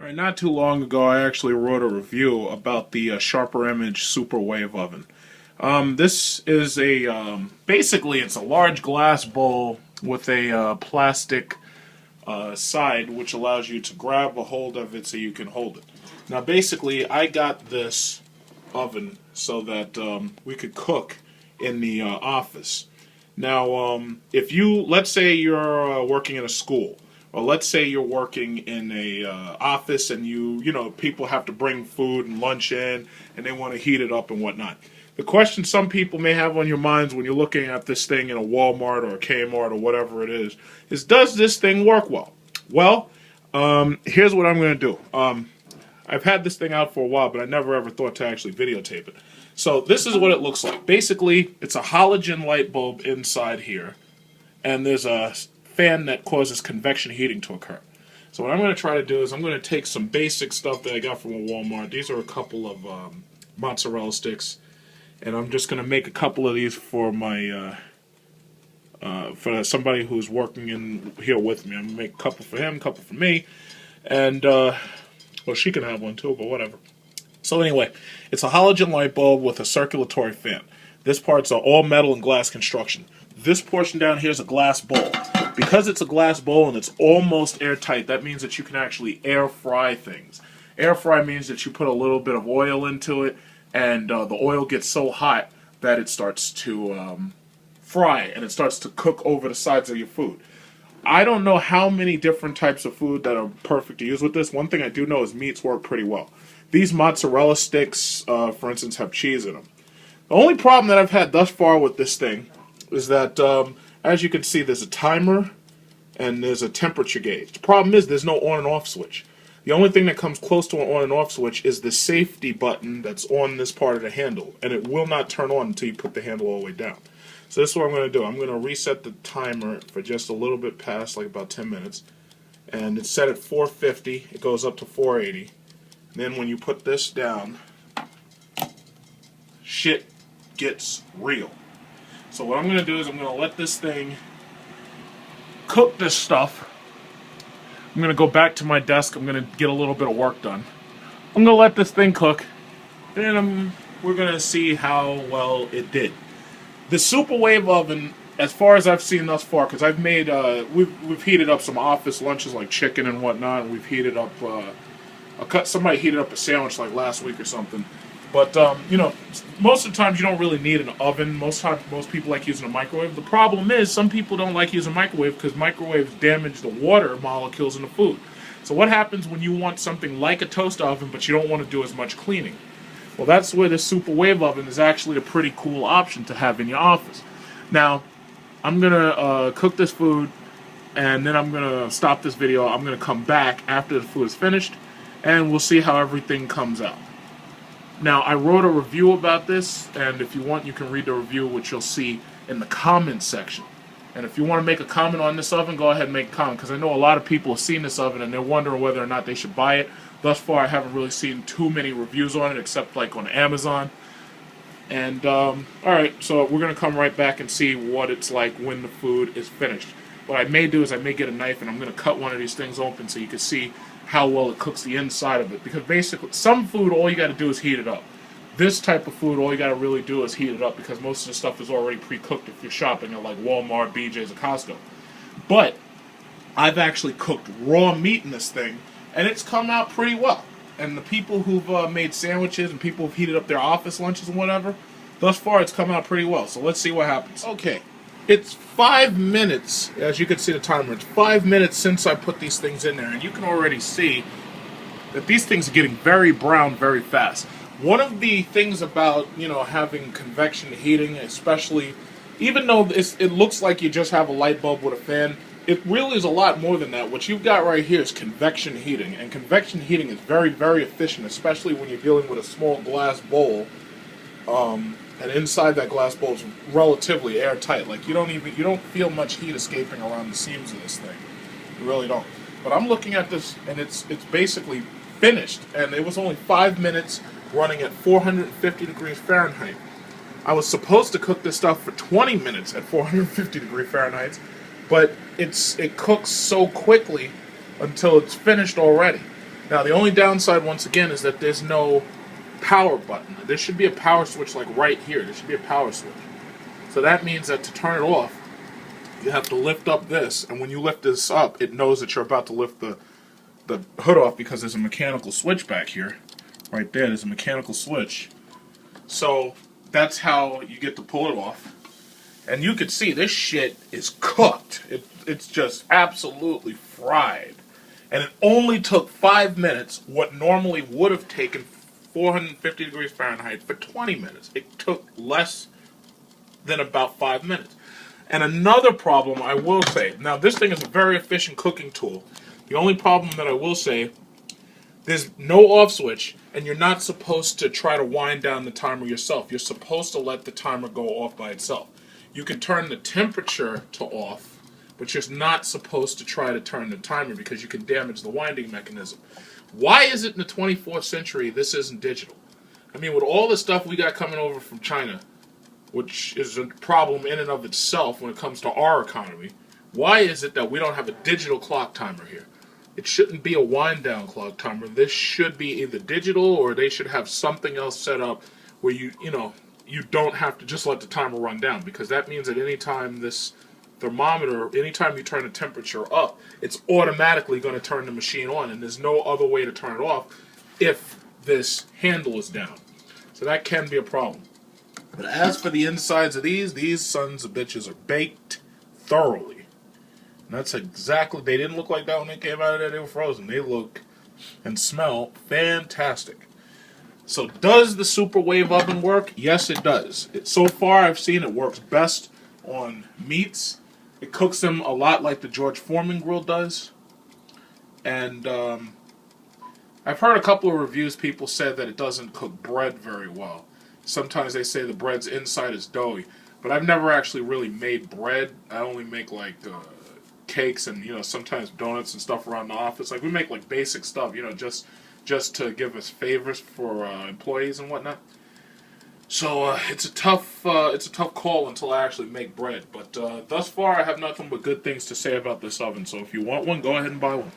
All right, not too long ago, I actually wrote a review about the Sharper Image Super Wave Oven. This is basically it's a large glass bowl with a plastic side, which allows you to grab a hold of it so you can hold it. Now, basically, I got this oven so that we could cook in the office. Now, if you, let's say you're working in a school, or let's say you're working in a office and people have to bring food and lunch in and they want to heat it up and whatnot. The question some people may have on your minds when you're looking at this thing in a Walmart or a Kmart or whatever it is does this thing work well? Well, here's what I'm going to do. I've had this thing out for a while, but I never ever thought to actually videotape it. So this is what it looks like. Basically, it's a halogen light bulb inside here, and there's a fan that causes convection heating to occur. So what I'm going to try to do is I'm going to take some basic stuff that I got from a Walmart. These are a couple of mozzarella sticks, and I'm just going to make a couple of these for my for somebody who's working in here with me. I'm going to make a couple for him, a couple for me, and well, she can have one too, but whatever. So anyway, it's a halogen light bulb with a circulatory fan. This part's all metal and glass construction. This portion down here is a glass bowl. Because it's a glass bowl and it's almost airtight, that means that you can actually air fry things. Air fry means that you put a little bit of oil into it, and the oil gets so hot that it starts to fry, and it starts to cook over the sides of your food. I don't know how many different types of food that are perfect to use with this. One thing I do know is meats work pretty well. These mozzarella sticks, for instance, have cheese in them. The only problem that I've had thus far with this thing is that, as you can see, there's a timer and there's a temperature gauge. The problem is there's no on and off switch. The only thing that comes close to an on and off switch is the safety button that's on this part of the handle, and it will not turn on until you put the handle all the way down. So this is what I'm going to do. I'm going to reset the timer for just a little bit past, like about 10 minutes. And it's set at 450. It goes up to 480. And then when you put this down, shit gets real. So what I'm going to do is I'm going to let this thing cook this stuff. I'm going to go back to my desk. I'm going to get a little bit of work done. I'm going to let this thing cook. And we're going to see how well it did. The Super Wave Oven, as far as I've seen thus far, because I've made, we've heated up some office lunches like chicken and whatnot, and we've heated up, somebody heated up a sandwich like last week or something. But, most of the times you don't really need an oven. Most people like using a microwave. The problem is some people don't like using a microwave because microwaves damage the water molecules in the food. So what happens when you want something like a toaster oven, but you don't want to do as much cleaning? Well, that's where the Super Wave Oven is actually a pretty cool option to have in your office. Now, I'm going to cook this food, and then I'm going to stop this video. I'm going to come back after the food is finished, and we'll see how everything comes out. Now, I wrote a review about this, and if you want, you can read the review, which you'll see in the comments section. And if you want to make a comment on this oven, go ahead and make a comment, because I know a lot of people have seen this oven, and they're wondering whether or not they should buy it. Thus far, I haven't really seen too many reviews on it, except like on Amazon. And, alright, so we're going to come right back and see what it's like when the food is finished. What I may do is I may get a knife, and I'm going to cut one of these things open so you can see how well it cooks the inside of it. Because basically, some food, all you got to do is heat it up. This type of food, all you got to really do is heat it up, because most of the stuff is already pre-cooked if you're shopping at like Walmart, BJ's, or Costco. But I've actually cooked raw meat in this thing, and it's come out pretty well. And the people who've made sandwiches and people who've heated up their office lunches and whatever, thus far it's come out pretty well. So let's see what happens. Okay, it's 5 minutes, as you can see the timer, it's 5 minutes since I put these things in there. And you can already see that these things are getting very brown very fast. One of the things about, having convection heating, especially, even though it looks like you just have a light bulb with a fan, it really is a lot more than that. What you've got right here is convection heating, and convection heating is very, very efficient, especially when you're dealing with a small glass bowl, and inside that glass bowl is relatively airtight. Like you don't feel much heat escaping around the seams of this thing. You really don't. But I'm looking at this, and it's basically finished, and it was only 5 minutes running at 450 degrees Fahrenheit. I was supposed to cook this stuff for 20 minutes at 450 degrees Fahrenheit. But it cooks so quickly until it's finished already. Now, the only downside, once again, is that there's no power button. There should be a power switch like right here. There should be a power switch. So that means that to turn it off, you have to lift up this, and when you lift this up, it knows that you're about to lift the hood off because there's a mechanical switch back here. Right there, there's a mechanical switch. So that's how you get to pull it off. And you can see this shit is cooked. It's just absolutely fried. And it only took 5 minutes, what normally would have taken 450 degrees Fahrenheit for 20 minutes. It took less than about 5 minutes. And another problem I will say, now this thing is a very efficient cooking tool. The only problem that I will say, there's no off switch, and you're not supposed to try to wind down the timer yourself. You're supposed to let the timer go off by itself. You can turn the temperature to off, but you're not supposed to try to turn the timer because you can damage the winding mechanism. Why is it in the 24th century this isn't digital? I mean, with all the stuff we got coming over from China, which is a problem in and of itself when it comes to our economy, why is it that we don't have a digital clock timer here? It shouldn't be a wind down clock timer. This should be either digital or they should have something else set up where you don't have to just let the timer run down, because that means that anytime this thermometer, anytime you turn the temperature up, it's automatically going to turn the machine on, and there's no other way to turn it off if this handle is down. So that can be a problem. But as for the insides of these sons of bitches are baked thoroughly. And that's exactly, they didn't look like that when they came out of there, they were frozen. They look and smell fantastic. So does the Super Wave oven work? Yes, it does. So far I've seen it works best on meats. It cooks them a lot like the George Foreman grill does. And I've heard a couple of reviews, people said that it doesn't cook bread very well. Sometimes they say the bread's inside is doughy. But I've never actually really made bread. I only make like cakes and sometimes donuts and stuff around the office. Like we make like basic stuff, just to give us favors for employees and whatnot. So it's a tough call until I actually make bread. But thus far, I have nothing but good things to say about this oven. So if you want one, go ahead and buy one.